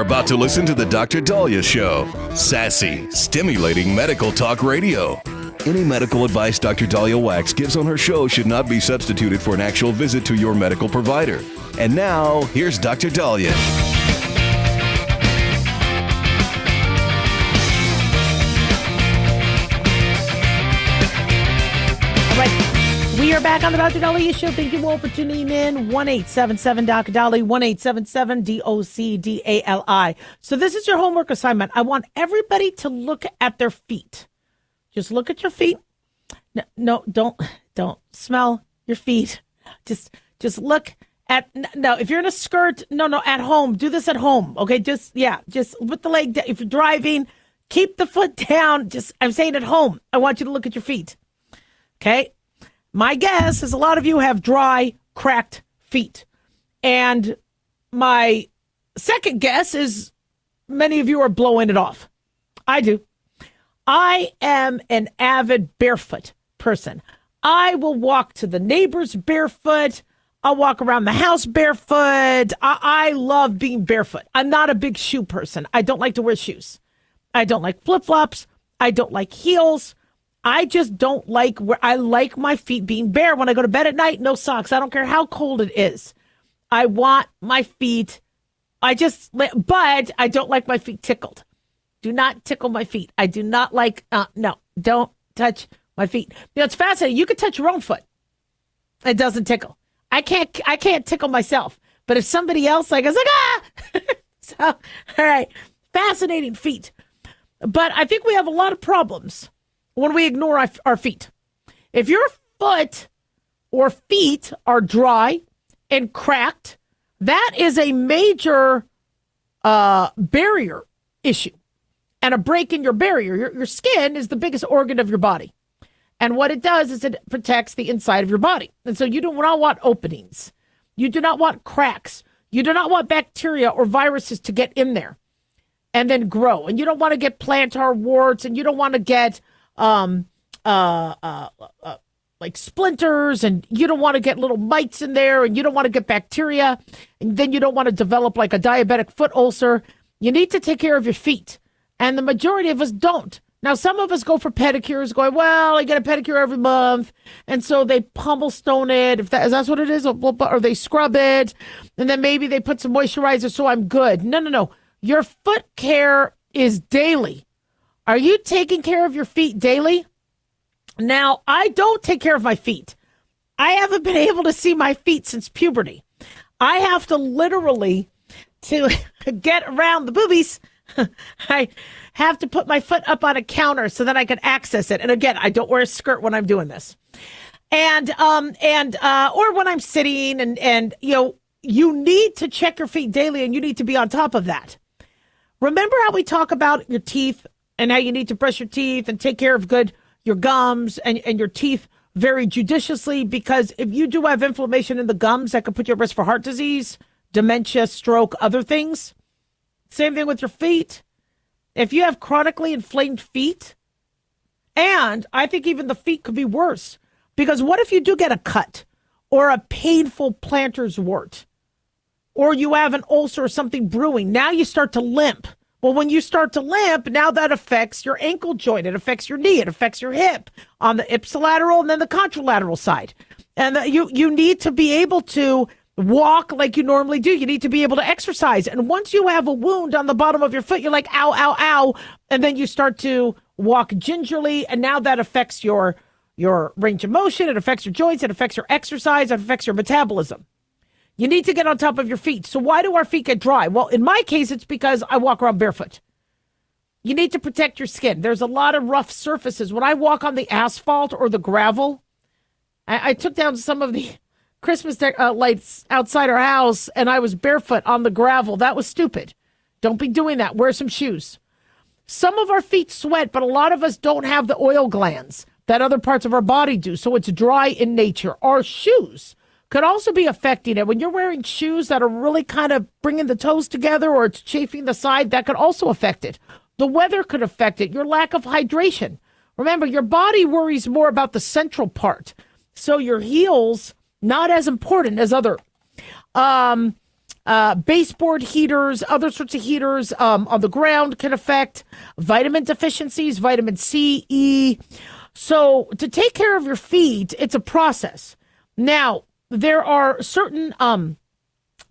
about to listen to the Dr. Daliah Show. Sassy, stimulating medical talk radio. Any medical advice Dr. Daliah Wax gives on her show should not be substituted for an actual visit to your medical provider. And now, here's Dr. Daliah. All right. We are back on the Dr. Daliah Show. Thank you all for tuning in. 1-877-Dr. 1-877-DOCDALI. So this is your homework assignment. I want everybody to look at their feet. Just look at your feet. No, don't smell your feet. Just look at, no, if you're in a skirt, no, at home. Do this at home, okay? Just put the leg down. If you're driving, keep the foot down. I'm saying at home. I want you to look at your feet, okay? My guess is a lot of you have dry, cracked feet. And my second guess is many of you are blowing it off. I do. I am an avid barefoot person. I will walk to the neighbors barefoot. I'll walk around the house barefoot. I love being barefoot. I'm not a big shoe person. I don't like to wear shoes. I don't like flip-flops. I don't like heels. I just don't like I like my feet being bare. When I go to bed at night, no socks. I don't care how cold it is. I want my feet. But I don't like my feet tickled. Do not tickle my feet. I do not like, no, don't touch my feet. You know, it's fascinating. You can touch your own foot. It doesn't tickle. I can't tickle myself. But if somebody else is like, ah! So, all right. Fascinating feet. But I think we have a lot of problems when we ignore our feet. If your foot or feet are dry and cracked, that is a major barrier issue and a break in your barrier. Your skin is the biggest organ of your body. And what it does is it protects the inside of your body. And so you do not want openings. You do not want cracks. You do not want bacteria or viruses to get in there and then grow. And you don't want to get plantar warts, and you don't want to get like splinters, and you don't want to get little mites in there, and you don't want to get bacteria, and then you don't want to develop like a diabetic foot ulcer. You need to take care of your feet, and the majority of us don't. Now, some of us go for pedicures, going, well, I get a pedicure every month, and so they pummel stone it, if that's what it is, or they scrub it, and then maybe they put some moisturizer, so I'm good. No. Your foot care is daily. Are you taking care of your feet daily? Now, I don't take care of my feet. I haven't been able to see my feet since puberty. I have to literally, to get around the boobies, I have to put my foot up on a counter so that I can access it. And again, I don't wear a skirt when I'm doing this. Or when I'm sitting, and you need to check your feet daily, and you need to be on top of that. Remember how we talk about your teeth and how you need to brush your teeth and take care of your gums and your teeth very judiciously, because if you do have inflammation in the gums, that could put you at risk for heart disease, dementia, stroke, other things. Same thing with your feet. If you have chronically inflamed feet, and I think even the feet could be worse, because what if you do get a cut or a painful plantar's wart, or you have an ulcer or something brewing? Now you start to limp. Well, when you start to limp, now that affects your ankle joint. It affects your knee. It affects your hip on the ipsilateral and then the contralateral side. And you need to be able to walk like you normally do. You need to be able to exercise. And once you have a wound on the bottom of your foot, you're like, ow, ow, ow. And then you start to walk gingerly. And now that affects your range of motion. It affects your joints. It affects your exercise. It affects your metabolism. You need to get on top of your feet. So why do our feet get dry? Well, in my case, it's because I walk around barefoot. You need to protect your skin. There's a lot of rough surfaces. When I walk on the asphalt or the gravel, I took down some of the Christmas lights outside our house, and I was barefoot on the gravel. That was stupid. Don't be doing that. Wear some shoes. Some of our feet sweat, but a lot of us don't have the oil glands that other parts of our body do, so it's dry in nature. Our shoes could also be affecting it. When you're wearing shoes that are really kind of bringing the toes together, or it's chafing the side, that could also affect it. The weather could affect it. Your lack of hydration. Remember, your body worries more about the central part. So your heels, not as important as other baseboard heaters, other sorts of heaters on the ground can affect vitamin deficiencies, vitamin C, E. So to take care of your feet, it's a process. Now, there are certain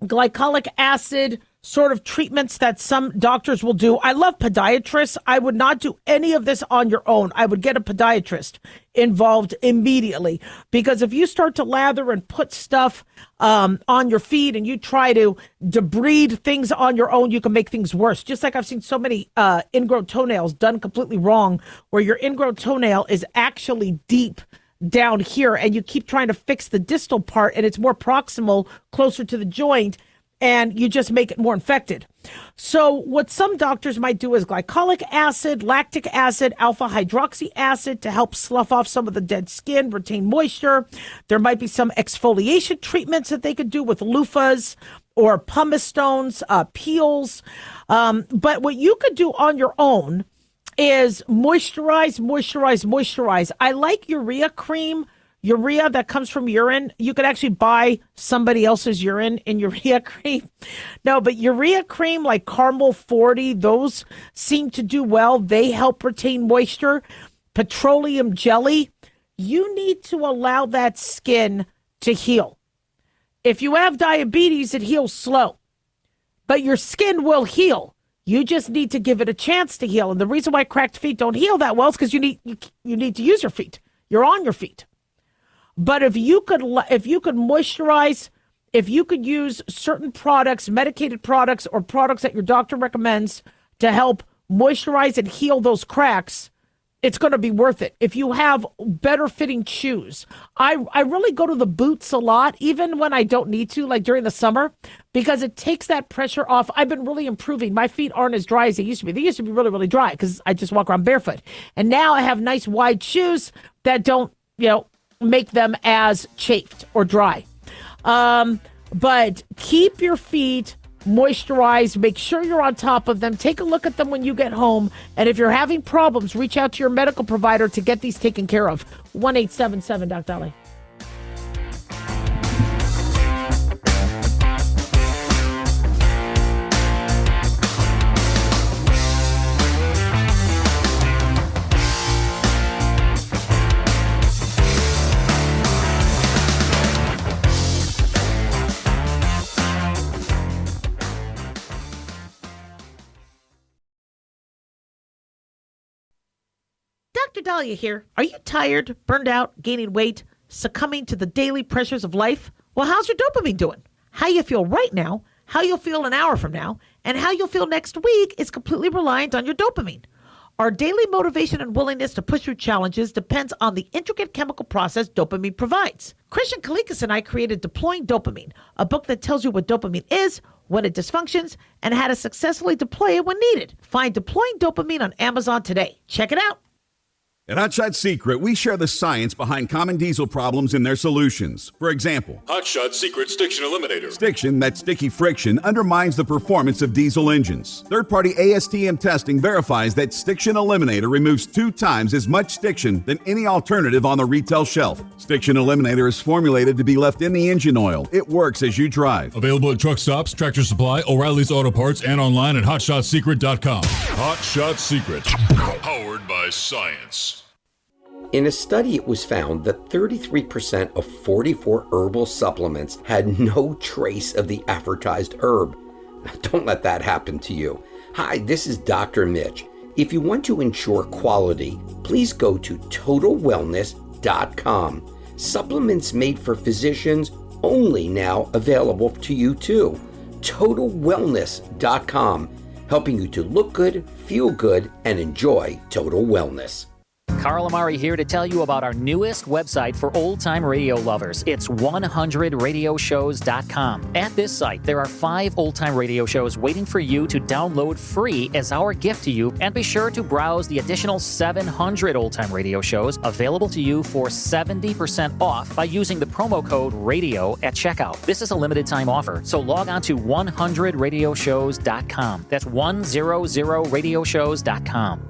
glycolic acid sort of treatments that some doctors will do. I love podiatrists. I would not do any of this on your own. I would get a podiatrist involved immediately, because if you start to lather and put stuff on your feet and you try to debride things on your own, you can make things worse. Just like I've seen so many ingrown toenails done completely wrong, where your ingrown toenail is actually deep down here and you keep trying to fix the distal part and it's more proximal, closer to the joint, and you just make it more infected. So what some doctors might do is glycolic acid, lactic acid, alpha hydroxy acid to help slough off some of the dead skin, retain moisture. There might be some exfoliation treatments that they could do with loofahs or pumice stones, peels. But what you could do on your own is moisturize. I like urea cream. Urea that comes from urine. You could actually buy somebody else's urine in urea cream. No, but urea cream like Caramel 40, those seem to do well. They help retain moisture. Petroleum jelly. You need to allow that skin to heal. If you have diabetes, it heals slow, but your skin will heal. You just need to give it a chance to heal. And the reason why cracked feet don't heal that well is because you need to use your feet. You're on your feet. But if you could moisturize, if you could use certain products, medicated products or products that your doctor recommends to help moisturize and heal those cracks, it's going to be worth it. If you have better fitting shoes, I really go to the boots a lot, even when I don't need to, like during the summer, because it takes that pressure off. I've been really improving. My feet aren't as dry as they used to be. They used to be really, really dry because I just walk around barefoot. And now I have nice wide shoes that don't, make them as chafed or dry. But keep your feet moisturized. Make sure you're on top of them. Take a look at them when you get home. And if you're having problems, reach out to your medical provider to get these taken care of. 1-877 Dr. Daliah. Dr. Daliah here. Are you tired, burned out, gaining weight, succumbing to the daily pressures of life? Well, how's your dopamine doing? How you feel right now, how you'll feel an hour from now, and how you'll feel next week is completely reliant on your dopamine. Our daily motivation and willingness to push through challenges depends on the intricate chemical process dopamine provides. Christian Kalikas and I created Deploying Dopamine, a book that tells you what dopamine is, when it dysfunctions, and how to successfully deploy it when needed. Find Deploying Dopamine on Amazon today. Check it out. At Hotshot Secret, we share the science behind common diesel problems and their solutions. For example, Hotshot Secret Stiction Eliminator. stiction, that sticky friction, undermines the performance of diesel engines. Third-party ASTM testing verifies that Stiction Eliminator removes 2 times as much stiction than any alternative on the retail shelf. Stiction Eliminator is formulated to be left in the engine oil. It works as you drive. Available at truck stops, Tractor Supply, O'Reilly's Auto Parts, and online at HotShotSecret.com. Hotshot Secret. Powered by science. In a study, it was found that 33% of 44 herbal supplements had no trace of the advertised herb. Don't let that happen to you. Hi, this is Dr. Mitch. If you want to ensure quality, please go to TotalWellness.com. Supplements made for physicians only now available to you too. TotalWellness.com, helping you to look good, feel good, and enjoy total wellness. Carl Amari here to tell you about our newest website for old-time radio lovers. It's 100radioshows.com. At this site, there are 5 old-time radio shows waiting for you to download free as our gift to you, and be sure to browse the additional 700 old-time radio shows available to you for 70% off by using the promo code RADIO at checkout. This is a limited time offer, so log on to 100radioshows.com. That's 100radioshows.com.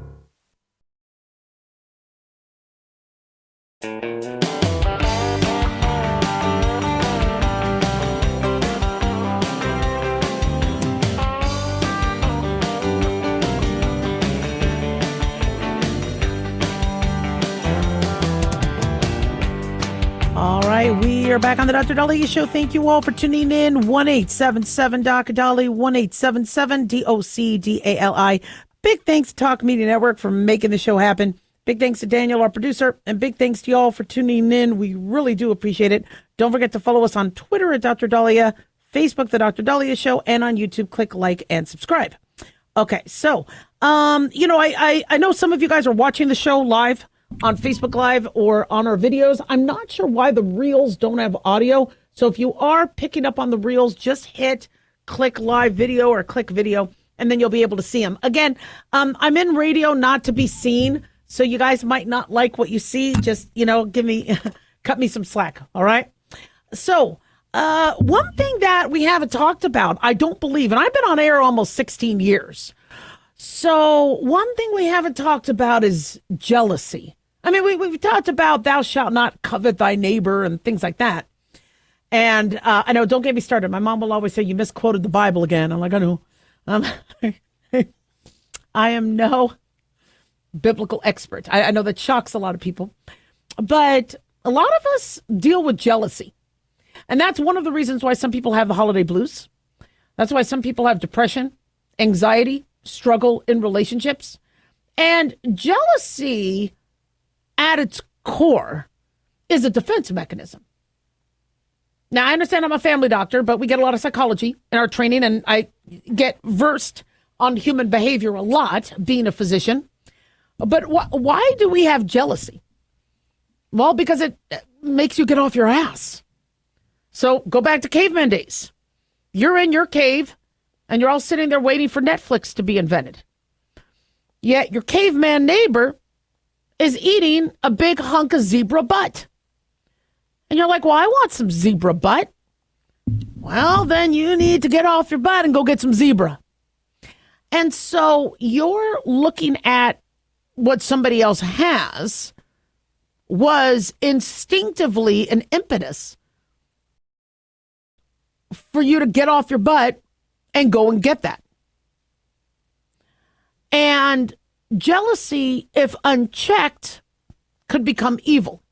right, we are back on the Dr. Daliah Show. Thank you all for tuning in. 1-877-Dr. Dali, 1-877-DOCDALI. Big thanks to Talk Media Network for making the show happen. Big thanks to Daniel, our producer, and big thanks to y'all for tuning in. We really do appreciate it. Don't forget to follow us on Twitter at Dr. Daliah, Facebook, The Dr. Daliah Show, and on YouTube, click like and subscribe. Okay, so, I know some of you guys are watching the show live on Facebook Live or on our videos. I'm not sure why the reels don't have audio. So if you are picking up on the reels, just hit click live video or click video, and then you'll be able to see them. Again, I'm in radio not to be seen, so you guys might not like what you see. Just, cut me some slack, all right? So one thing that we haven't talked about, I don't believe, and I've been on air almost 16 years. So one thing we haven't talked about is jealousy. I mean, we've talked about thou shalt not covet thy neighbor and things like that. And I know, don't get me started. My mom will always say, you misquoted the Bible again. I'm like, I know. I am no biblical expert. I know that shocks a lot of people. But a lot of us deal with jealousy. And that's one of the reasons why some people have the holiday blues. That's why some people have depression, anxiety, struggle in relationships. And jealousy at its core is a defense mechanism. Now, I understand I'm a family doctor, but we get a lot of psychology in our training, and I get versed on human behavior a lot, being a physician. But why do we have jealousy? Well, because it makes you get off your ass. So go back to caveman days. You're in your cave, and you're all sitting there waiting for Netflix to be invented. Yet your caveman neighbor is eating a big hunk of zebra butt. And you're like, well, I want some zebra butt. Well, then you need to get off your butt and go get some zebra. And so you're looking at what somebody else has was instinctively an impetus for you to get off your butt and go and get that. And jealousy, if unchecked, could become evil.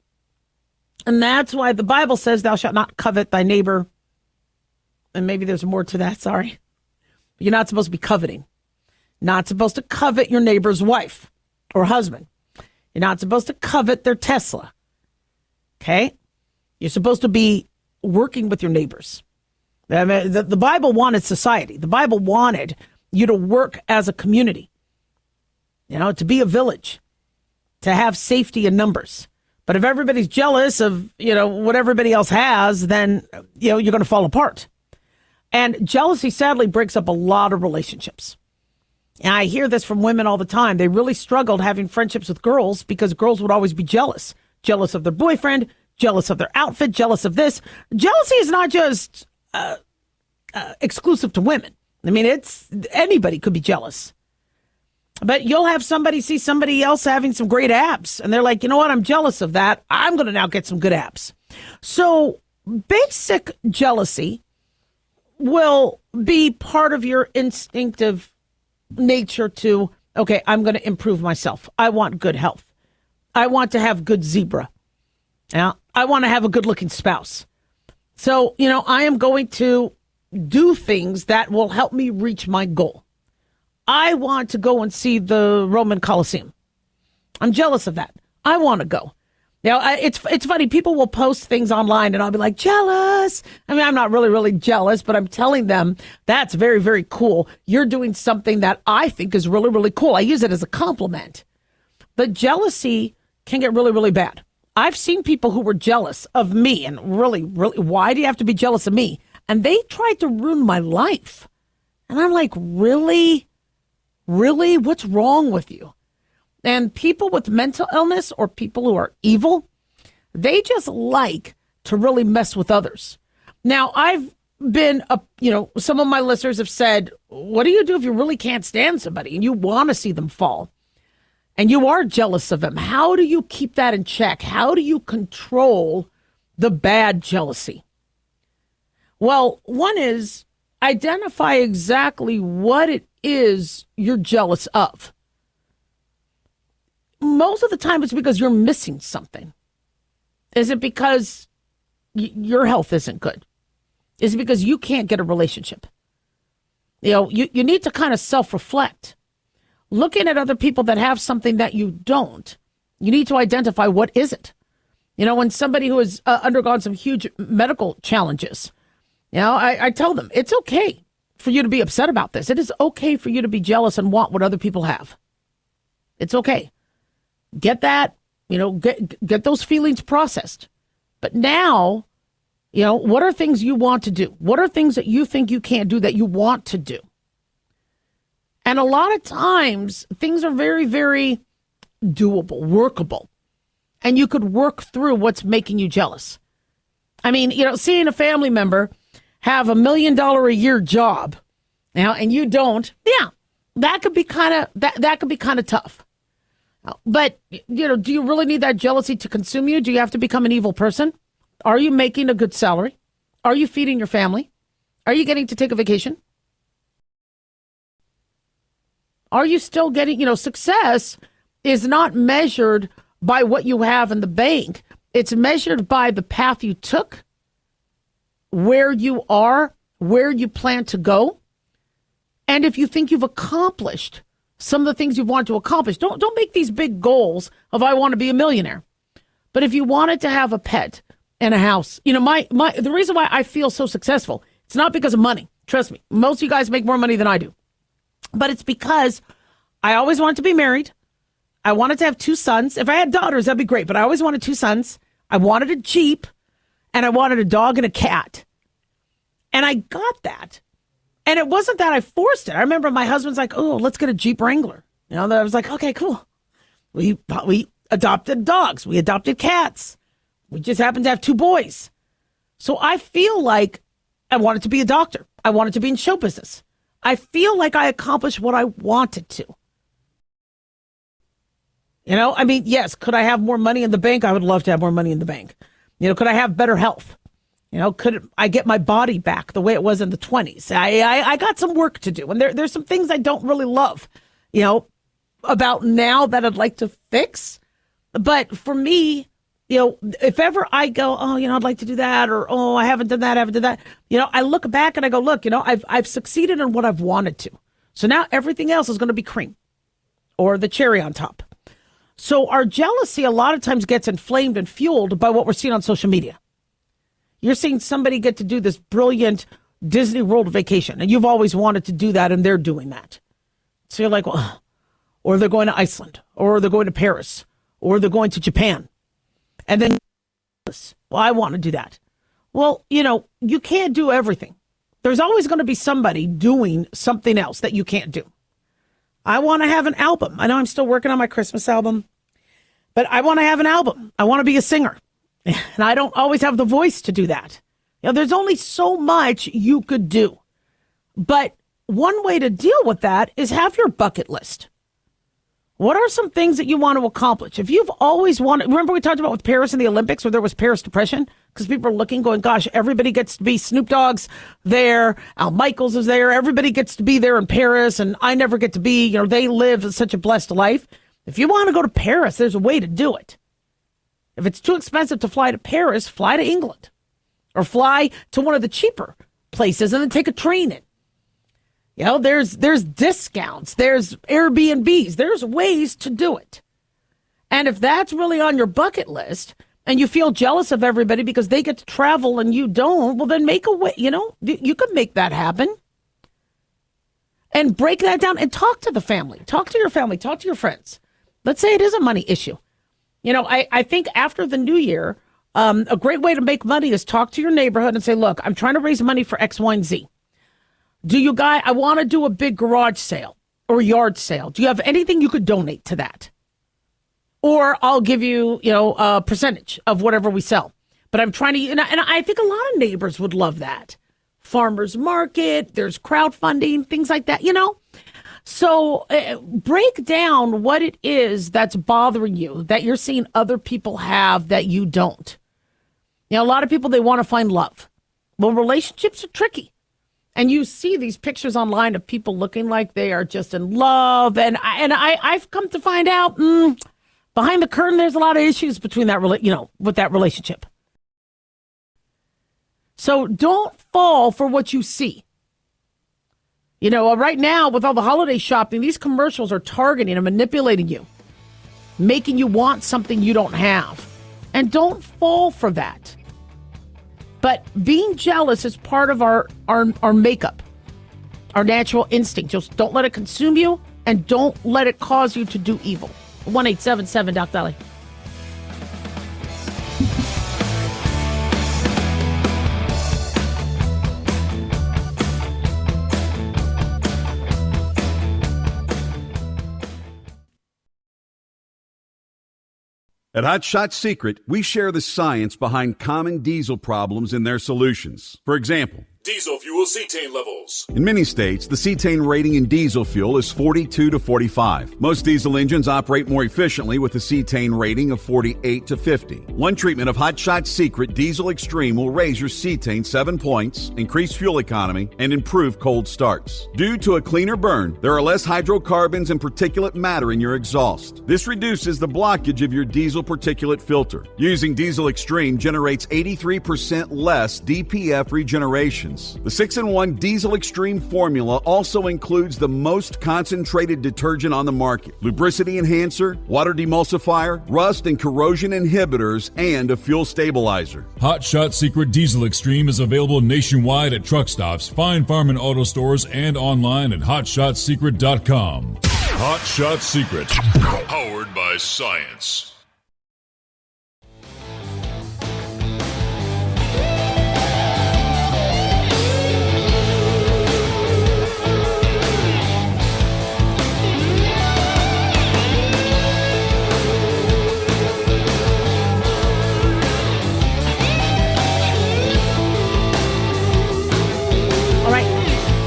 And that's why the Bible says, thou shalt not covet thy neighbor. And maybe there's more to that, sorry. You're not supposed to be coveting. Not supposed to covet your neighbor's wife or husband. You're not supposed to covet their Tesla. Okay? You're supposed to be working with your neighbors. I mean, the Bible wanted society. The Bible wanted you to work as a community. To be a village, to have safety in numbers. But if everybody's jealous of, what everybody else has, then, you're going to fall apart. And jealousy, sadly, breaks up a lot of relationships. And I hear this from women all the time. They really struggled having friendships with girls because girls would always be jealous. Jealous of their boyfriend, jealous of their outfit, jealous of this. Jealousy is not just exclusive to women. I mean, anybody could be jealous. But you'll have somebody see somebody else having some great abs, and they're like, you know what, I'm jealous of that. I'm going to now get some good abs. So basic jealousy will be part of your instinctive nature to, okay, I'm going to improve myself. I want good health. I want to have good zebra. Yeah, I want to have a good-looking spouse. So, I am going to do things that will help me reach my goal. I want to go and see the Roman Colosseum. I'm jealous of that. I want to go. Now, it's funny. People will post things online and I'll be like, jealous. I mean, I'm not really jealous, but I'm telling them that's very, very cool. You're doing something that I think is really, really cool. I use it as a compliment. But jealousy can get really, really bad. I've seen people who were jealous of me and really, why do you have to be jealous of me? And they tried to ruin my life. And I'm like, really? Really? What's wrong with you? And people with mental illness or people who are evil, they just like to really mess with others. Now, I've been, some of my listeners have said, what do you do if you really can't stand somebody and you want to see them fall? And you are jealous of them. How do you keep that in check? How do you control the bad jealousy? Well, one is identify exactly what it is you're jealous of. Most of the time it's because you're missing something. Is it because your health isn't good? Is it because you can't get a relationship? You need to kind of self-reflect. Looking at other people that have something that you don't, you need to identify what is it. When somebody who has undergone some huge medical challenges, I tell them, it's okay for you to be upset about this. It is okay for you to be jealous and want what other people have. It's okay. Get that, get those feelings processed. But now, what are things you want to do? What are things that you think you can't do that you want to do? And a lot of times, things are very, very doable, workable. And you could work through what's making you jealous. I mean, seeing a family member have $1 million a year job now, and you don't, that could be kind of that could be kind of tough. But, do you really need that jealousy to consume you? Do you have to become an evil person? Are you making a good salary? Are you feeding your family? Are you getting to take a vacation? Are you still getting, success is not measured by what you have in the bank. It's measured by the path you took, where you are, where you plan to go. And if you think you've accomplished some of the things you've wanted to accomplish, don't make these big goals of I want to be a millionaire. But if you wanted to have a pet and a house, the reason why I feel so successful, it's not because of money. Trust me, most of you guys make more money than I do. But it's because I always wanted to be married. I wanted to have 2 sons. If I had daughters, that'd be great. But I always wanted 2 sons. I wanted a Jeep, and I wanted a dog and a cat. And I got that. And it wasn't that I forced it. I remember my husband's like, oh, let's get a Jeep Wrangler. I was like, okay, cool. We adopted dogs. We adopted cats. We just happened to have 2 boys. So I feel like I wanted to be a doctor. I wanted to be in show business. I feel like I accomplished what I wanted to. Yes, could I have more money in the bank? I would love to have more money in the bank. Could I have better health? Could I get my body back the way it was in the 20s? I got some work to do. And there's some things I don't really love, about now that I'd like to fix. But for me, if ever I go, I'd like to do that, or, I haven't done that, I look back and I go, look, I've succeeded in what I've wanted to. So now everything else is going to be cream or the cherry on top. So our jealousy a lot of times gets inflamed and fueled by what we're seeing on social media. You're seeing somebody get to do this brilliant Disney World vacation, and you've always wanted to do that, and they're doing that. So you're like, well, or they're going to Iceland, or they're going to Paris, or they're going to Japan. And then, well, I want to do that. Well, you can't do everything. There's always going to be somebody doing something else that you can't do. I want to have an album. I know I'm still working on my Christmas album, but I want to have an album. I want to be a singer. And I don't always have the voice to do that. There's only so much you could do. But one way to deal with that is have your bucket list. What are some things that you want to accomplish? If you've always wanted, remember we talked about with Paris and the Olympics where there was Paris depression? Because people are looking, going, gosh, everybody gets to be Snoop Dogg's there, Al Michaels is there, everybody gets to be there in Paris, and I never get to be, they live such a blessed life. If you want to go to Paris, there's a way to do it. If it's too expensive to fly to Paris, fly to England. Or fly to one of the cheaper places and then take a train in. There's discounts, there's Airbnbs, there's ways to do it. And if that's really on your bucket list and you feel jealous of everybody because they get to travel and you don't, well, then make a way, you could make that happen. And break that down and talk to the family, talk to your family, talk to your friends. Let's say it is a money issue. I think after the new year, a great way to make money is talk to your neighborhood and say, look, I'm trying to raise money for X, Y, and Z. I want to do a big garage sale or yard sale. Do you have anything you could donate to that? Or I'll give you, a percentage of whatever we sell. But I'm trying to, and I think a lot of neighbors would love that. Farmers market, there's crowdfunding, things like that, So break down what it is that's bothering you, that you're seeing other people have that you don't. A lot of people, they want to find love. Well, relationships are tricky. And you see these pictures online of people looking like they are just in love. And I've come to find out behind the curtain, there's a lot of issues between that, with that relationship. So don't fall for what you see. You know, right now with all the holiday shopping, these commercials are targeting and manipulating you, making you want something you don't have. And don't fall for that. But being jealous is part of our makeup, our natural instinct. Just don't let it consume you, and don't let it cause you to do evil. 1-877 Doc Daliah. At Hot Shot Secret, we share the science behind common diesel problems and their solutions. For example, Diesel fuel cetane levels. in many states, the cetane rating in diesel fuel is 42 to 45. Most diesel engines operate more efficiently with a cetane rating of 48 to 50. One treatment of Hot Shot Secret Diesel Extreme will raise your cetane 7 points, increase fuel economy, and improve cold starts. Due to a cleaner burn, there are less hydrocarbons and particulate matter in your exhaust. This reduces the blockage of your diesel particulate filter. Using Diesel Extreme generates 83% less DPF regeneration. The 6-in-1 Diesel Extreme formula also includes the most concentrated detergent on the market, lubricity enhancer, water demulsifier, rust and corrosion inhibitors, and a fuel stabilizer. Hot Shot Secret Diesel Extreme is available nationwide at truck stops, fine farm and auto stores, and online at hotshotsecret.com. Hot Shot Secret, powered by science.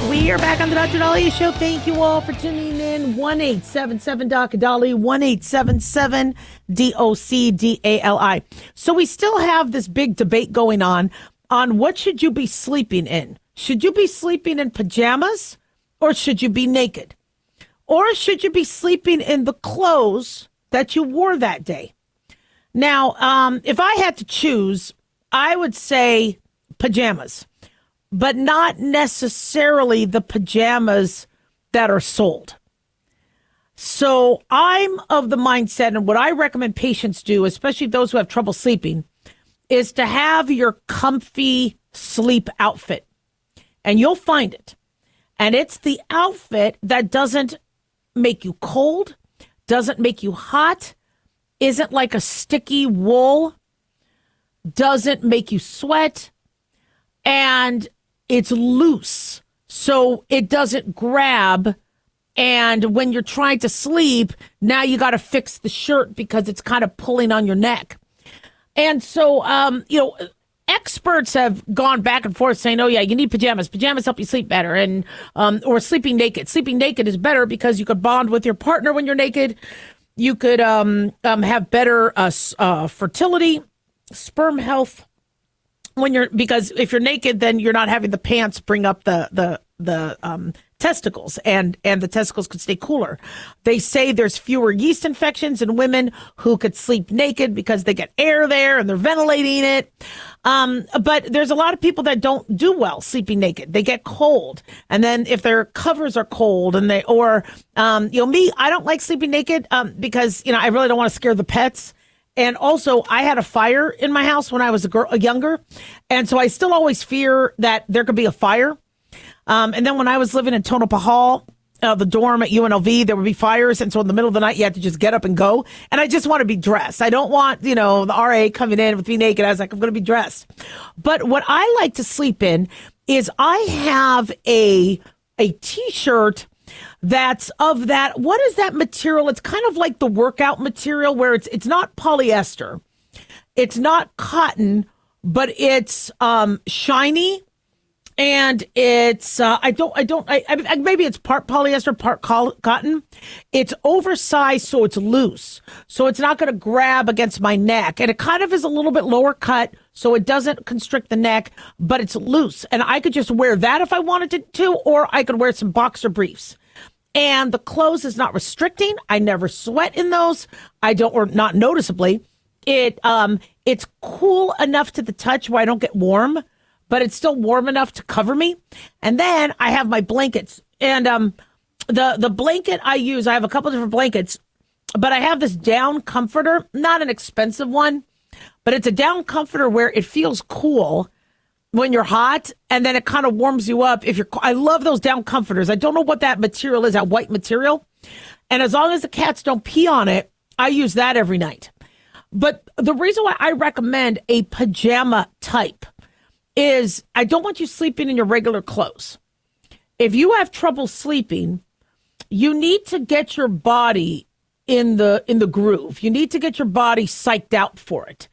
We are back on the Dr. Daliah Show. Thank you all for tuning in. 1-877 Doc Daliah, 1-877 DOCDALI. So we still have this big debate going on what should you be sleeping in? Should you be sleeping in pajamas, or should you be naked? Or should you be sleeping in the clothes that you wore that day? Now, if I had to choose, I would say pajamas, but not necessarily the pajamas that are sold. So I'm of the mindset, and what I recommend patients do, especially those who have trouble sleeping, is to have your comfy sleep outfit. And you'll find it. And it's the outfit that doesn't make you cold, doesn't make you hot, isn't like a sticky wool, doesn't make you sweat, and it's loose, so it doesn't grab. And when you're trying to sleep, now you got to fix the shirt because it's kind of pulling on your neck. And so, experts have gone back and forth saying, oh, yeah, you need pajamas. Pajamas help you sleep better. And or sleeping naked. Sleeping naked is better because you could bond with your partner when you're naked. You could have better fertility, sperm health. Because if you're naked, then you're not having the pants bring up the testicles, and the testicles could stay cooler. They say there's fewer yeast infections in women who could sleep naked because they get air there and they're ventilating it. But there's a lot of people that don't do well sleeping naked. They get cold. And then if their covers are cold and me, I don't like sleeping naked because, I really don't want to scare the pets. And also, I had a fire in my house when I was younger. And so I still always fear that there could be a fire. And then when I was living in Tonopah Hall, the dorm at UNLV, there would be fires. And so in the middle of the night, you had to just get up and go. And I just want to be dressed. I don't want, the RA coming in with me naked. I was like, I'm going to be dressed. But what I like to sleep in is I have a T-shirt that's of that. What is that material? It's kind of like the workout material where it's not polyester. It's not cotton, but it's shiny. And it's, maybe it's part polyester, part cotton. It's oversized, so it's loose. So it's not going to grab against my neck. And it kind of is a little bit lower cut, so it doesn't constrict the neck, but it's loose. And I could just wear that if I wanted to, or I could wear some boxer briefs. And the clothes is not restricting. I never sweat in those. Or not noticeably. It's cool enough to the touch where I don't get warm, but it's still warm enough to cover me. And then I have my blankets. And the blanket I use, I have a couple different blankets, but I have this down comforter, not an expensive one, but it's a down comforter where it feels cool when you're hot, and then it kind of warms you up if you're. I love those down comforters. I don't know what that material is, that white material. And as long as the cats don't pee on it, I use that every night. But the reason why I recommend a pajama type is I don't want you sleeping in your regular clothes. If you have trouble sleeping, you need to get your body in the groove. You need to get your body psyched out for it.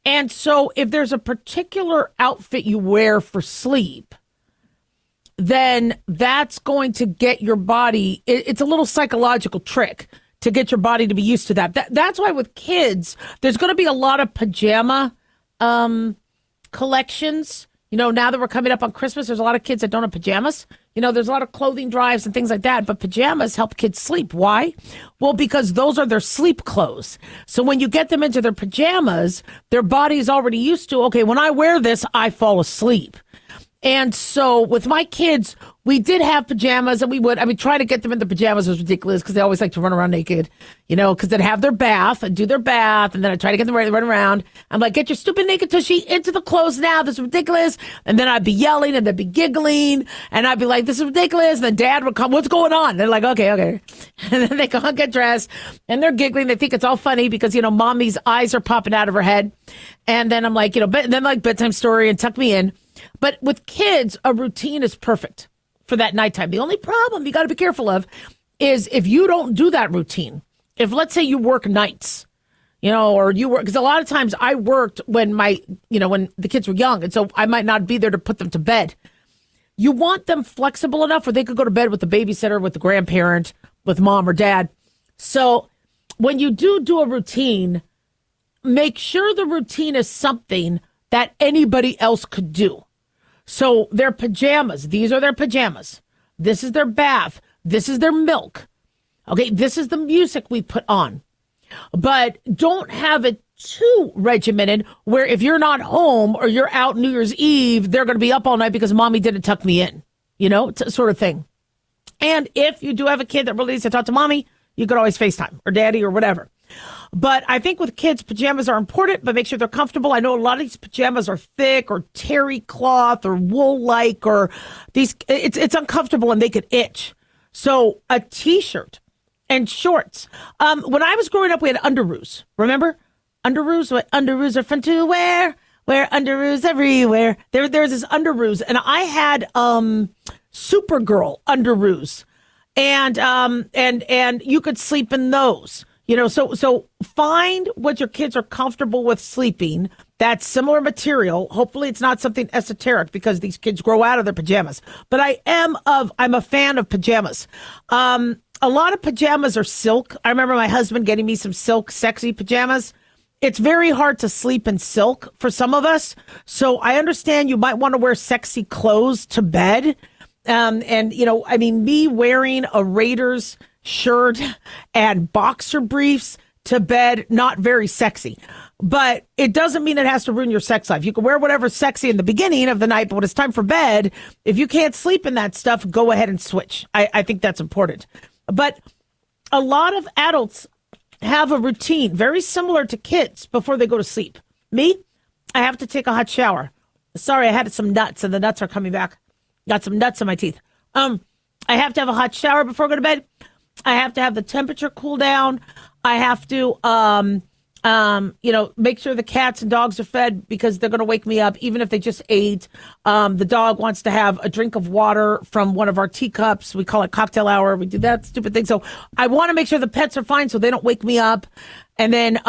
And so if there's a particular outfit you wear for sleep, then that's going to get your body, it's a little psychological trick to get your body to be used to that. That's why with kids, there's going to be a lot of pajama collections. You know, now that we're coming up on Christmas, there's a lot of kids that don't have pajamas. You know, there's a lot of clothing drives and things like that, but pajamas help kids sleep. Why? Well, because those are their sleep clothes. So when you get them into their pajamas, their body is already used to, okay, when I wear this, I fall asleep. And so with my kids, we did have pajamas, and trying to get them in the pajamas was ridiculous because they always like to run around naked, you know, because they'd have their bath and do their bath. And then I try to get them ready to run around. I'm like, get your stupid naked tushy into the clothes now. This is ridiculous. And then I'd be yelling and they'd be giggling. And I'd be like, this is ridiculous. And then Dad would come, what's going on? They're like, okay. And then they go and get dressed and they're giggling. They think it's all funny because, you know, mommy's eyes are popping out of her head. And then I'm like, you know, then like bedtime story and tuck me in. But with kids, a routine is perfect for that nighttime. The only problem you got to be careful of is if you don't do that routine. If let's say you work nights, you know, or you work, because a lot of times I worked when when the kids were young. And so I might not be there to put them to bed. You want them flexible enough where they could go to bed with the babysitter, with the grandparent, with mom or dad. So when you do a routine, make sure the routine is something that anybody else could do. So their pajamas, these are their pajamas. This is their bath. This is their milk. Okay, this is the music we put on. But don't have it too regimented where if you're not home or you're out New Year's Eve, they're going to be up all night because mommy didn't tuck me in, you know, sort of thing. And if you do have a kid that really needs to talk to mommy, you could always FaceTime or daddy or whatever. But I think with kids, pajamas are important, but make sure they're comfortable. I know a lot of these pajamas are thick or terry cloth or wool-like or these. It's uncomfortable and they could itch. So a T-shirt and shorts. When I was growing up, we had underoos. Remember? Underoos? What underoos are fun to wear? Wear underoos everywhere. There's this underoos. And I had Supergirl underoos. And you could sleep in those. You know, so find what your kids are comfortable with sleeping. That's similar material. Hopefully it's not something esoteric because these kids grow out of their pajamas. But I'm a fan of pajamas. A lot of pajamas are silk. I remember my husband getting me some silk, sexy pajamas. It's very hard to sleep in silk for some of us. So I understand you might want to wear sexy clothes to bed. And, you know, I mean, me wearing a Raiders shirt and boxer briefs to bed, not very sexy. But it doesn't mean it has to ruin your sex life. You can wear whatever's sexy in the beginning of the night, but when it's time for bed, if you can't sleep in that stuff, go ahead and switch. I think that's important. But a lot of adults have a routine very similar to kids before they go to sleep. Me, I have to take a hot shower. Sorry, I had some nuts and the nuts are coming back. Got some nuts in my teeth. I have to have a hot shower before I go to bed. I have to have the temperature cool down. I have to, make sure the cats and dogs are fed because they're going to wake me up, even if they just ate. The dog wants to have a drink of water from one of our teacups. We call it cocktail hour. We do that stupid thing. So I want to make sure the pets are fine so they don't wake me up. And then,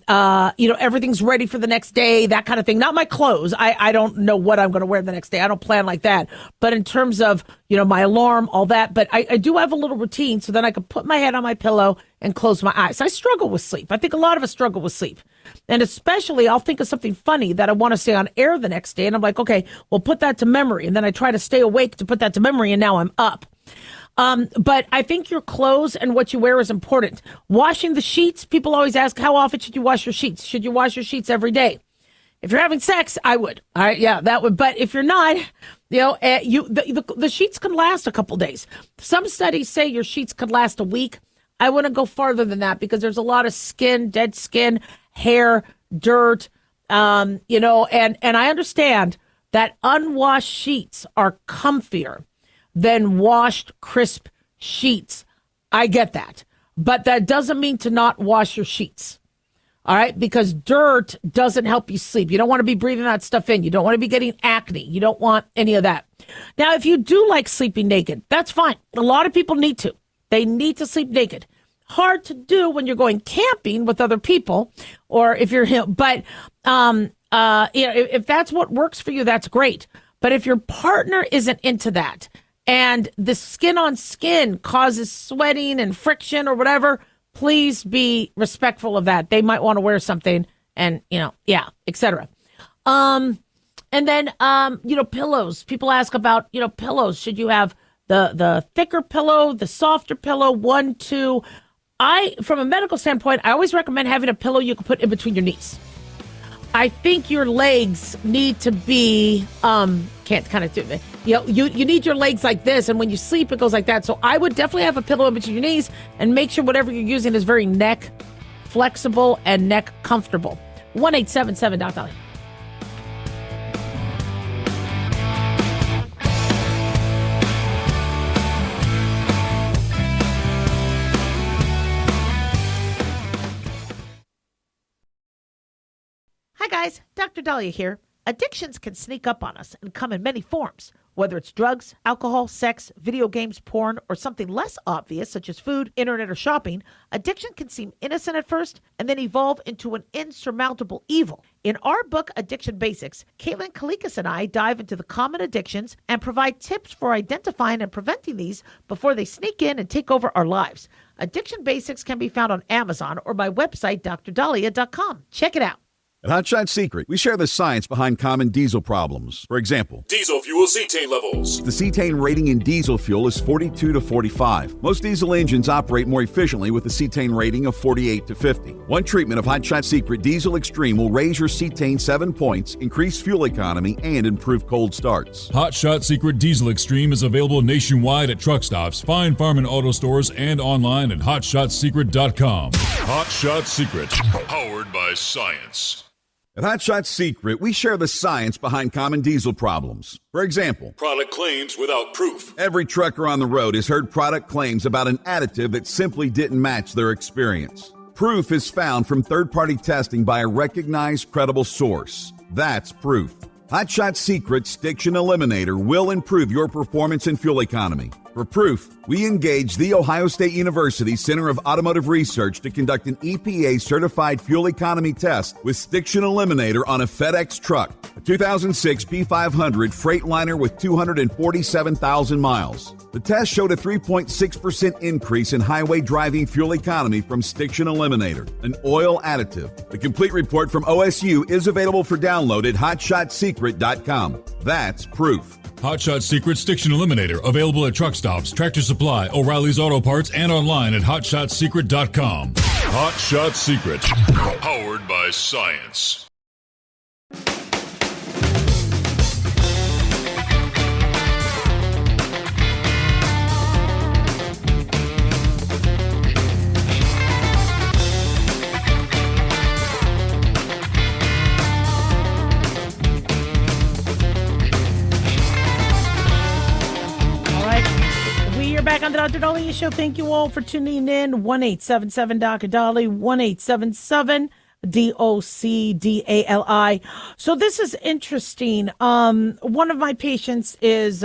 everything's ready for the next day, that kind of thing. Not my clothes. I don't know what I'm going to wear the next day. I don't plan like that. But in terms of, my alarm, all that. But I do have a little routine so then I can put my head on my pillow and close my eyes. I struggle with sleep. I think a lot of us struggle with sleep. And especially I'll think of something funny that I want to say on air the next day. And I'm like, okay, well, put that to memory. And then I try to stay awake to put that to memory. And now I'm up. But I think your clothes and what you wear is important. Washing the sheets. People always ask, how often should you wash your sheets? Should you wash your sheets every day? If you're having sex, I would. All right, yeah, that would. But if you're not, the sheets can last a couple days. Some studies say your sheets could last a week. I wouldn't go farther than that because there's a lot of skin, dead skin, hair, dirt, and I understand that unwashed sheets are comfier than washed, crisp sheets. I get that. But that doesn't mean to not wash your sheets. All right? Because dirt doesn't help you sleep. You don't want to be breathing that stuff in. You don't want to be getting acne. You don't want any of that. Now, if you do like sleeping naked, that's fine. A lot of people need to. They need to sleep naked. Hard to do when you're going camping with other people, or if you're, but if that's what works for you, that's great. But if your partner isn't into that, and the skin on skin causes sweating and friction or whatever, please be respectful of that. They might want to wear something, and etc. And then pillows. People ask about pillows. Should you have the thicker pillow, the softer pillow, 1, 2? From a medical standpoint, I always recommend having a pillow you can put in between your knees. I think your legs need to be you need your legs like this, and when you sleep, it goes like that. So I would definitely have a pillow in between your knees, and make sure whatever you're using is very neck flexible and neck comfortable. 1-877-DOC-DALIAH. Hi guys, Dr. Daliah here. Addictions can sneak up on us and come in many forms, whether it's drugs, alcohol, sex, video games, porn, or something less obvious such as food, internet, or shopping. Addiction can seem innocent at first and then evolve into an insurmountable evil. In our book, Addiction Basics, Caitlin Kalikas and I dive into the common addictions and provide tips for identifying and preventing these before they sneak in and take over our lives. Addiction Basics can be found on Amazon or my website, drdaliah.com. Check it out. At Hot Shot Secret, we share the science behind common diesel problems. For example, Diesel fuel cetane levels. the cetane rating in diesel fuel is 42 to 45. Most diesel engines operate more efficiently with a cetane rating of 48 to 50. One treatment of Hot Shot Secret Diesel Extreme will raise your cetane 7 points, increase fuel economy, and improve cold starts. Hot Shot Secret Diesel Extreme is available nationwide at truck stops, fine farm and auto stores, and online at hotshotsecret.com. Hot Shot Secret, powered by science. At Hot Shot Secret, we share the science behind common diesel problems. For example, Product claims without proof. every trucker on the road has heard product claims about an additive that simply didn't match their experience. Proof is found from third-party testing by a recognized, credible source. That's proof. Hot Shot Secret Stiction Eliminator will improve your performance and fuel economy. For proof, we engaged the Ohio State University Center of Automotive Research to conduct an EPA-certified fuel economy test with Stiction Eliminator on a FedEx truck, a 2006 P500 Freightliner with 247,000 miles. The test showed a 3.6% increase in highway driving fuel economy from Stiction Eliminator, an oil additive. The complete report from OSU is available for download at hotshotsecret.com. That's proof. Hot Shot Secret Stiction Eliminator, available at truck stops, Tractor Supply, O'Reilly's Auto Parts, and online at hotshotsecret.com. Hot Shot Secret, powered by science. Back on the Dr. Daliah Show. Thank you all for tuning in. 1-877-Dr. 1-877-DOCDALI. So this is interesting. One of my patients is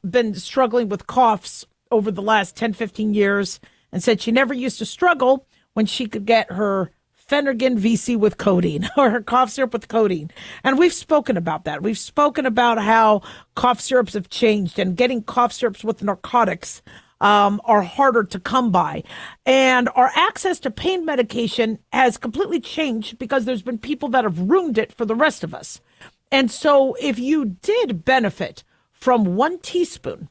been struggling with coughs over the last 10, 15 years and said she never used to struggle when she could get her Phenergan VC with codeine or her cough syrup with codeine. And we've spoken about that. We've spoken about how cough syrups have changed and getting cough syrups with narcotics are harder to come by. And our access to pain medication has completely changed because there's been people that have ruined it for the rest of us. And so if you did benefit from 1 teaspoon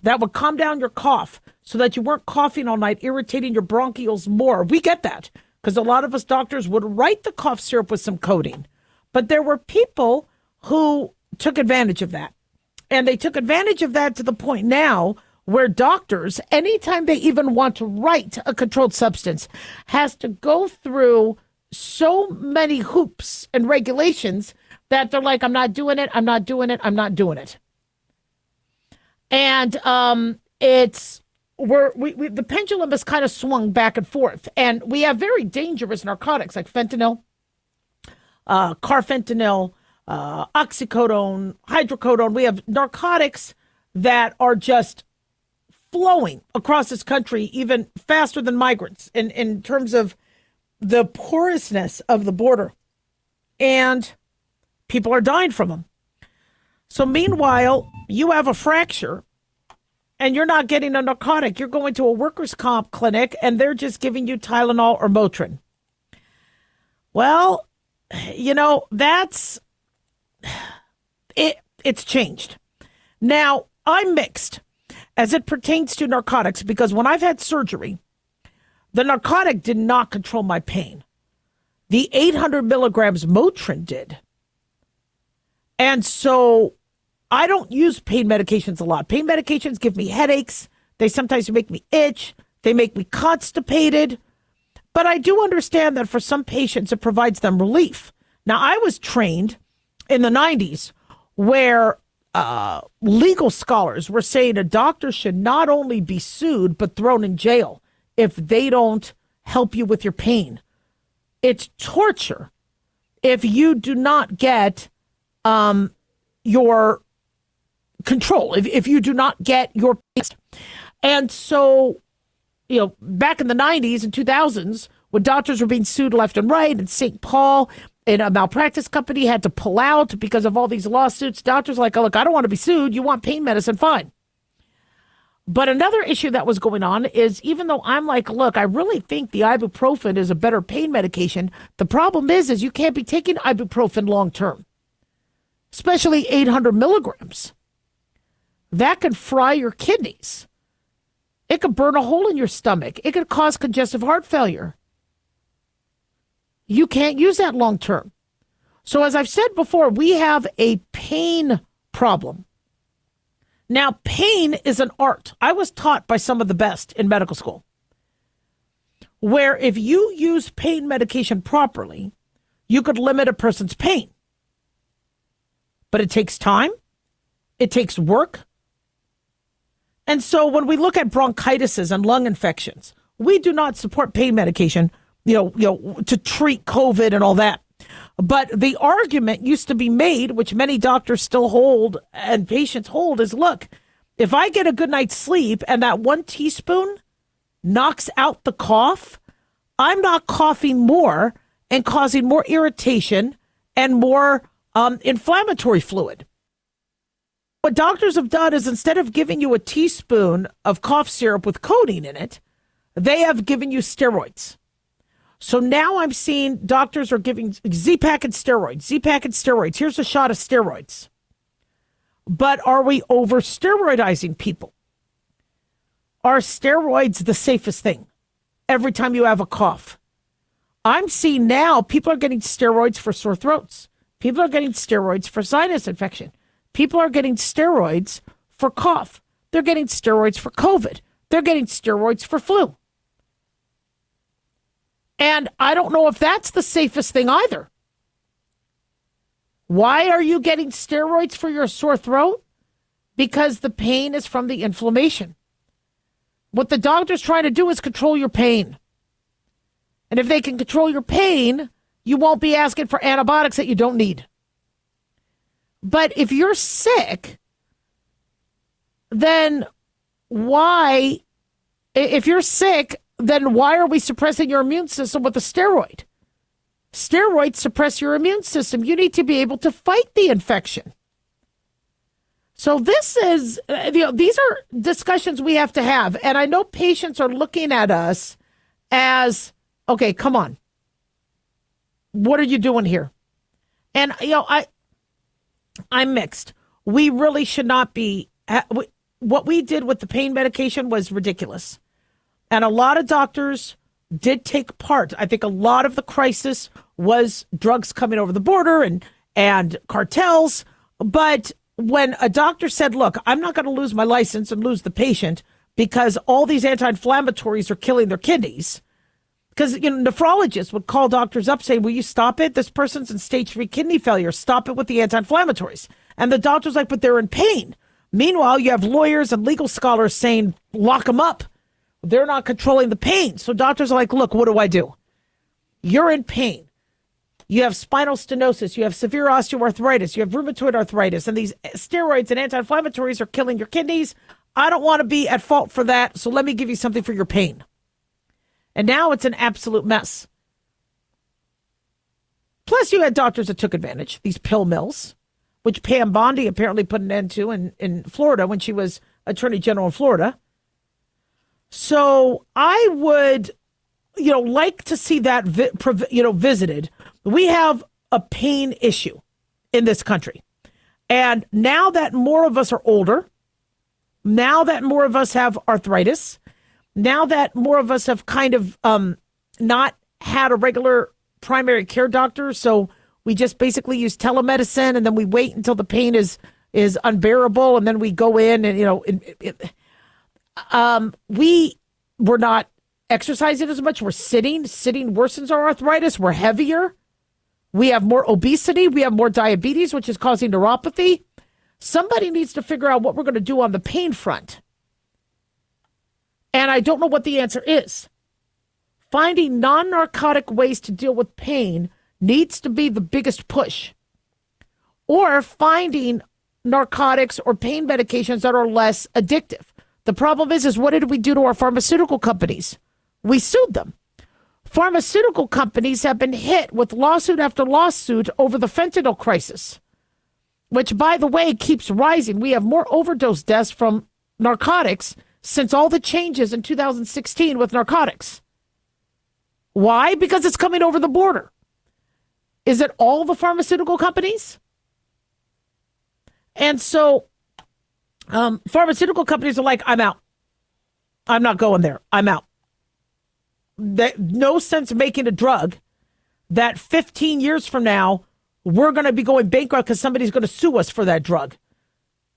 that would calm down your cough so that you weren't coughing all night, irritating your bronchioles more, we get that. Because a lot of us doctors would write the cough syrup with some codeine. But there were people who took advantage of that. And they took advantage of that to the point now where doctors, anytime they even want to write a controlled substance, has to go through so many hoops and regulations that they're like, I'm not doing it, I'm not doing it, I'm not doing it. And the pendulum has kind of swung back and forth. And we have very dangerous narcotics like fentanyl, carfentanil, oxycodone, hydrocodone. We have narcotics that are just flowing across this country even faster than migrants in terms of the porousness of the border. And people are dying from them. So meanwhile, you have a fracture and you're not getting a narcotic. You're going to a workers' comp clinic and they're just giving you Tylenol or Motrin. Well, that's it. It's changed. Now, I'm mixed as it pertains to narcotics because when I've had surgery, the narcotic did not control my pain. The 800 milligrams Motrin did. And so I don't use pain medications a lot. Pain medications give me headaches. They sometimes make me itch. They make me constipated. But I do understand that for some patients, it provides them relief. Now, I was trained in the 90s where legal scholars were saying a doctor should not only be sued, but thrown in jail if they don't help you with your pain. It's torture if you do not get your control, if you do not get your pain. And so, back in the 90s and 2000s, when doctors were being sued left and right, and St. Paul and a malpractice company had to pull out because of all these lawsuits, doctors like, oh, look, I don't want to be sued. You want pain medicine, fine. But another issue that was going on is even though I'm like, look, I really think the ibuprofen is a better pain medication, the problem is you can't be taking ibuprofen long term, especially 800 milligrams. That could fry your kidneys. It could burn a hole in your stomach. It could cause congestive heart failure. You can't use that long term. So as I've said before, we have a pain problem. Now, pain is an art. I was taught by some of the best in medical school, where if you use pain medication properly, you could limit a person's pain. But it takes time. It takes work. And so when we look at bronchitises and lung infections, we do not support pain medication, to treat COVID and all that. But the argument used to be made, which many doctors still hold and patients hold, is look, if I get a good night's sleep and that 1 teaspoon knocks out the cough, I'm not coughing more and causing more irritation and more inflammatory fluid. What doctors have done is instead of giving you a teaspoon of cough syrup with codeine in it, they have given you steroids. So now I'm seeing doctors are giving Z-Pak and steroids. Here's a shot of steroids. But are we over steroidizing people? Are steroids the safest thing every time you have a cough? I'm seeing now people are getting steroids for sore throats. People are getting steroids for sinus infection. People are getting steroids for cough. They're getting steroids for COVID. They're getting steroids for flu. And I don't know if that's the safest thing either. Why are you getting steroids for your sore throat? Because the pain is from the inflammation. What the doctor's trying to do is control your pain. And if they can control your pain, you won't be asking for antibiotics that you don't need. But if you're sick, then why, if you're sick, then why are we suppressing your immune system with a steroid? Steroids suppress your immune system. You need to be able to fight the infection. So this is, these are discussions we have to have. And I know patients are looking at us as, okay, come on. What are you doing here? And, I'm mixed. We really should not be, what we did with the pain medication was ridiculous. And a lot of doctors did take part. I think a lot of the crisis was drugs coming over the border and cartels. But when a doctor said, look, I'm not going to lose my license and lose the patient because all these anti-inflammatories are killing their kidneys. Because, nephrologists would call doctors up saying, will you stop it? This person's in stage 3 kidney failure. Stop it with the anti-inflammatories. And the doctor's like, but they're in pain. Meanwhile, you have lawyers and legal scholars saying, lock them up. They're not controlling the pain. So doctors are like, look, what do I do? You're in pain. You have spinal stenosis. You have severe osteoarthritis. You have rheumatoid arthritis. And these steroids and anti-inflammatories are killing your kidneys. I don't want to be at fault for that. So let me give you something for your pain. And now it's an absolute mess. Plus, you had doctors that took advantage, these pill mills, which Pam Bondi apparently put an end to in Florida when she was Attorney General in Florida. So I would, like to see that, visited. We have a pain issue in this country. And now that more of us are older, now that more of us have arthritis, now that more of us have kind of not had a regular primary care doctor, so we just basically use telemedicine, and then we wait until the pain is unbearable, and then we go in and we were not exercising as much. We're sitting worsens our arthritis. We're heavier. We have more obesity. We have more diabetes, which is causing neuropathy. Somebody needs to figure out what we're going to do on the pain front. And I don't know what the answer is. Finding non-narcotic ways to deal with pain needs to be the biggest push. Or finding narcotics or pain medications that are less addictive. The problem is what did we do to our pharmaceutical companies? We sued them. Pharmaceutical companies have been hit with lawsuit after lawsuit over the fentanyl crisis, which, by the way, keeps rising. We have more overdose deaths from narcotics since all the changes in 2016 with narcotics. Why? Because it's coming over the border. Is it all the pharmaceutical companies? And so pharmaceutical companies are like, I'm out. I'm not going there. I'm out. No sense making a drug that 15 years from now, we're going to be going bankrupt because somebody's going to sue us for that drug.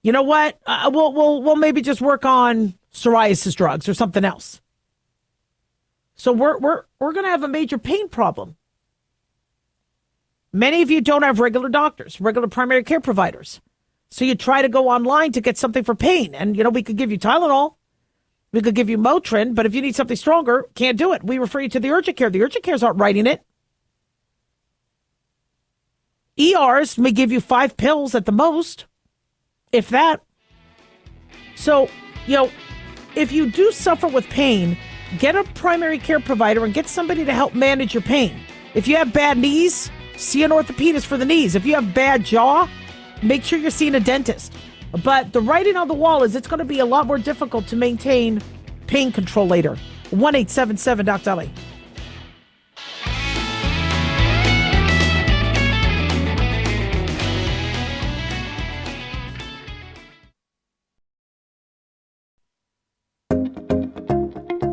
You know what? We'll maybe just work on psoriasis drugs or something else. So we're going to have a major pain problem. Many of you don't have regular doctors, regular primary care providers. So you try to go online to get something for pain. And, we could give you Tylenol. We could give you Motrin. But if you need something stronger, can't do it. We refer you to the urgent care. The urgent cares aren't writing it. ERs may give you 5 pills at the most, if that. So, if you do suffer with pain, get a primary care provider and get somebody to help manage your pain. If you have bad knees, see an orthopedist for the knees. If you have bad jaw, make sure you're seeing a dentist. But the writing on the wall is it's going to be a lot more difficult to maintain pain control later. 1-877-DOC-DALIAH.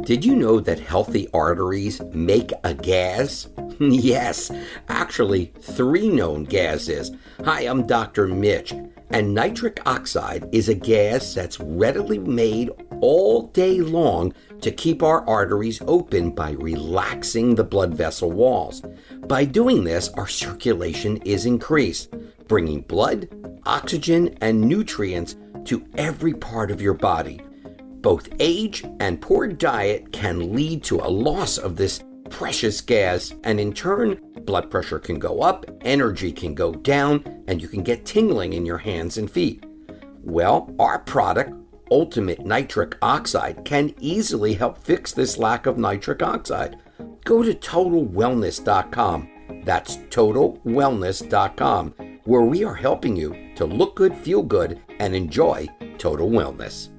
Did you know that healthy arteries make a gas? Yes, actually 3 known gases. Hi, I'm Dr. Mitch, and nitric oxide is a gas that's readily made all day long to keep our arteries open by relaxing the blood vessel walls. By doing this, our circulation is increased, bringing blood, oxygen, and nutrients to every part of your body. Both age and poor diet can lead to a loss of this precious gas, and in turn, blood pressure can go up, energy can go down, and you can get tingling in your hands and feet. Well, our product, Ultimate Nitric Oxide, can easily help fix this lack of nitric oxide. Go to TotalWellness.com. That's TotalWellness.com, where we are helping you to look good, feel good, and enjoy total wellness.